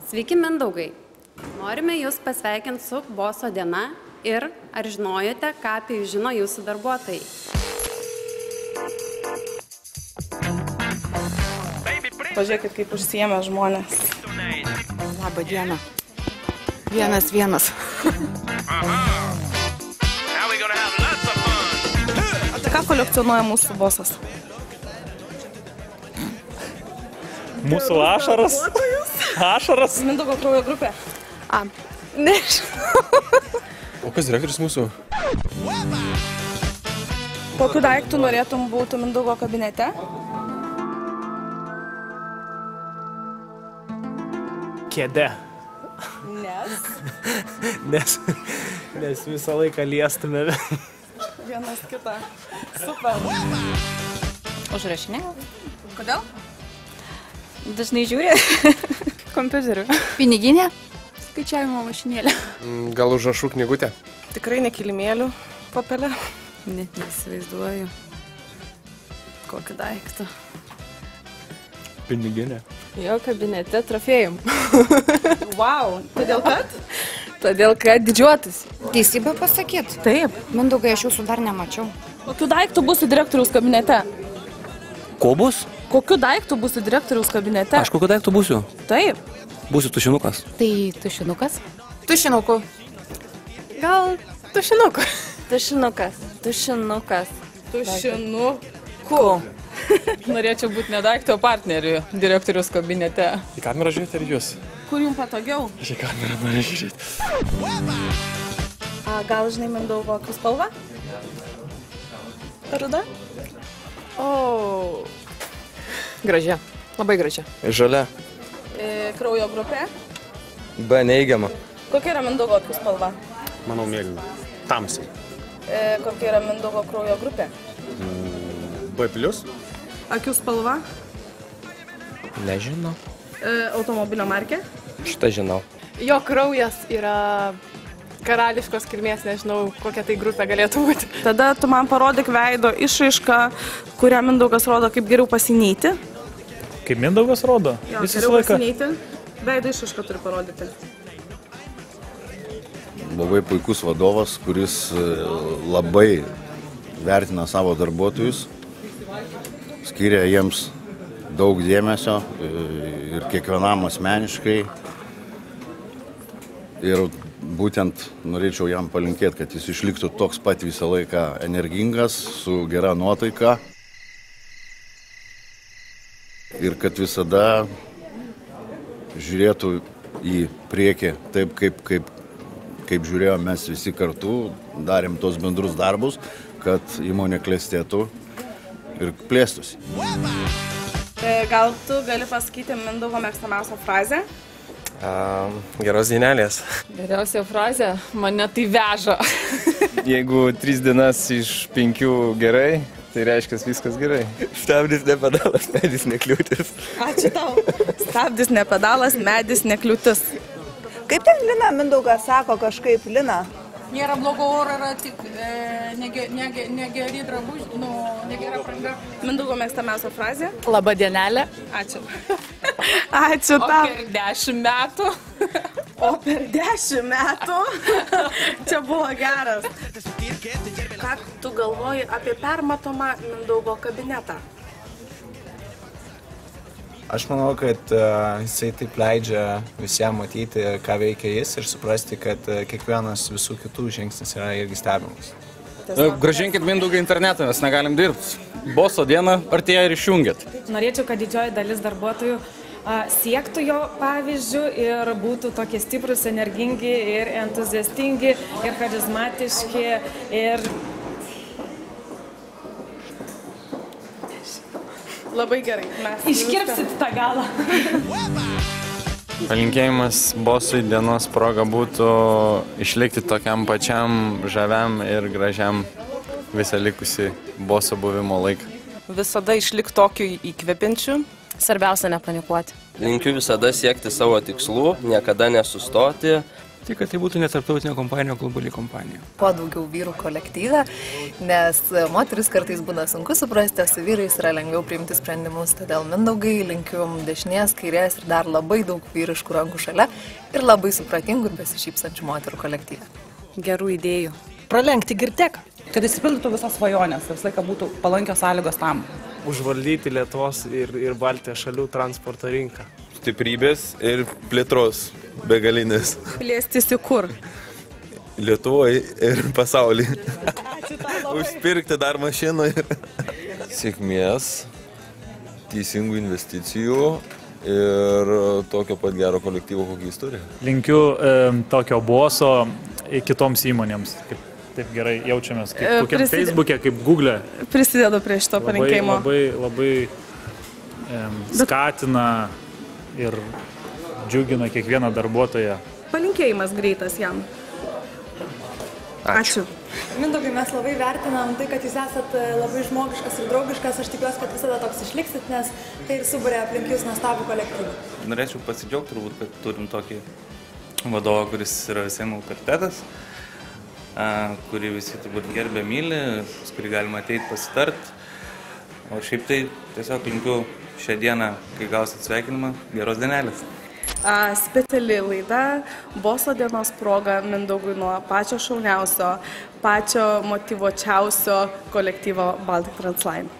Sveiki, Mindaugai. Norime Jūs pasveikinti su boso diena ir ar žinojote, ką apie Jūs žino Jūsų darbuotojai? Pažiūrėkit, kaip užsiėmė žmonės. Labą dieną. Vienas. Tai ką kolekcionuoja mūsų bosas? Mūsų ašaras. Ašaras. Mindaugo kraujo grupė. Nežinau. O kas direktorius mūsų? Kokiu daiktu norėtum būti Mindaugo kabinete? Kėdė. Nes? Nes visą laiką liestume. Vienas kitą. Super. Užrašinėjau. Kodėl? Dažnai žiūri. Kompiuteriu. Piniginė. Skaičiavimo mašinėlė. Gal užrašų knygutė? Tikrai ne kilimėlių papelė. Net neįsivaizduoju. Kokį daiktą. Piniginė. Jo kabinete trofėjum. Wow. Todėl kad? Todėl, kad didžiuotis. Teisybę pasakyt? Taip. Mindaugai, aš jūsų dar nemačiau. Kokiu daiktu būsi direktoriaus kabinete? Ko bus? Kokiu daiktu būsi direktoriaus kabinete? Aš kokiu daiktu būsiu? Taip. Būsiu tušinukas. Tai tušinukas? Tušinukų. Gal tušinukų. Tušinukas. Tušinuku. Norėčiau būti ne daikto partneriu direktorius kabinete. Į kamerą žiūrėti ar jūs? Kur jums patogiau? Aš į kamerą noriu žiūrėti. Gal žinai Mindaugo kokią spalvą? Ruda? O. Gražia. Labai gražia. Žalia. Kraujo grupė. B neigiama. Kokia yra Mindaugo kokią spalva? Manau mėlyna. Tamsiai. Kokia yra Mindaugo kraujo grupė? B plius? Akių spalva? Nežinau. Automobilio markė? Šitą žinau. Jo kraujas yra karališkos kilmės, nežinau, kokia tai grupė galėtų būti. Tada tu man parodyk veido išraišką, kurią Mindaugas rodo, kaip geriau pasinyti. Kaip Mindaugas rodo? Jo, Jis visą geriau laiką. pasinyti. Veido išraišką turi parodyti. Labai puikus vadovas, kuris labai vertina savo darbuotojus, skiria jiems daug dėmesio ir kiekvienam asmeniškai. Ir būtent norėčiau jam palinkėti, kad jis išliktų toks pat visą laiką energingas, su gera nuotaika. Ir kad visada žiūrėtų į priekį taip, kaip žiūrėjome mes visi kartu, darėm tos bendrus darbus, kad įmonė klestėtų ir plėstųsi. Gal tu gali pasakyti Mindaugo mėgstamiausią frazę? Geros dienelės. Geriausia frazė, mane tai veža. Jeigu 3 dienas iš 5 gerai, tai reiškia viskas gerai. Stabdis ne pedalas, medis nekliūtis. Ačiū tau. Stabdis ne pedalas, medis ne kliūtis. Kaip ten Lina Mindaugas sako kažkaip, Lina? Nėra blogo oro, yra tik negeri drabužiai, negera apranga. Mindaugo mėgstamiausia frazė? Labą dienelę. Ačiū. Ačiū O tau. per 10 metų. O per 10 metų? Čia buvo geras. Ką tu galvoji apie permatomą Mindaugo kabinetą? Aš manau, kad jisai taip leidžia visiems matyti, ką veikia jis ir suprasti, kad kiekvienas visų kitų žingsnis yra irgi stebimas. Gražinkit Mindaugą internetą, mes negalim dirbti. Boso diena artėja ir išjungit. Norėčiau, kad didžioji dalis darbuotojų siektų jo pavyzdžių ir būtų tokie stiprus, energingi ir entuziastingi ir charizmatiški ir... Labai gerai. Iškirpsit tą galą. Palinkėjimas bosui dienos proga būtų išlikti tokiam pačiam žaviam ir gražiam visą likusį boso buvimo laiką. Visada išlik tokiu įkvepiančiu. Svarbiausia nepanikuoti. Linkiu visada siekti savo tikslų, niekada nesustoti Tik, kad tai būtų ne tarptautinė kompanija, o globali kompanija. Kuo daugiau vyrų kolektyve, nes moteris kartais būna sunku suprasti, o su vyrais yra lengviau priimti sprendimus. Todėl Mindaugai linkiu dešinės, kairės ir dar labai daug vyriškų rankų šalia ir labai supratingų ir besišypsančių moterų kolektyve. Gerų idėjų. Pralenkti Girteką, kad įsipildytų visas svajonės, visą laiką būtų palankios sąlygos tam. Užvaldyti Lietuvos ir Baltijos šalių transporto rinką. Stiprybės ir plėtros begalinės. Plėstis į kur? Lietuvoje ir pasaulyje. Užpirkti dar mašinų. Sėkmės, teisingų investicijų ir tokio pat gero kolektyvo, kokį jis turi. Linkiu tokio boso kitoms įmonėms. Taip gerai jaučiamės, kaip kokiam Facebook'e, kaip Google'e. Prisidedu prie šito palinkėjimo. Labai skatina ir džiugina kiekvieną darbuotoją. Palinkėjimas greitas jam. Ačiū. Mindaugai, mes labai vertinam tai, kad jūs esat labai žmogiškas ir draugiškas. Aš tikiuosi, kad visada toks išliksit, nes tai ir suburia aplink jūs nuostabų kolektyvą. Norėčiau pasidžiaugti turbūt, kad turim tokį vadovą, kuris yra visiems autoritetas, kurį visi turbūt gerbė, myli, su kurį galima ateiti pasitart. O šiaip tai tiesiog linkiu šią dieną, kai gausit sveikinimą, geros dienelės. Speciali laida Boso dienos proga Mindaugui nuo pačio šauniausio, pačio motyvuočiausio kolektyvo Baltic Trans Line.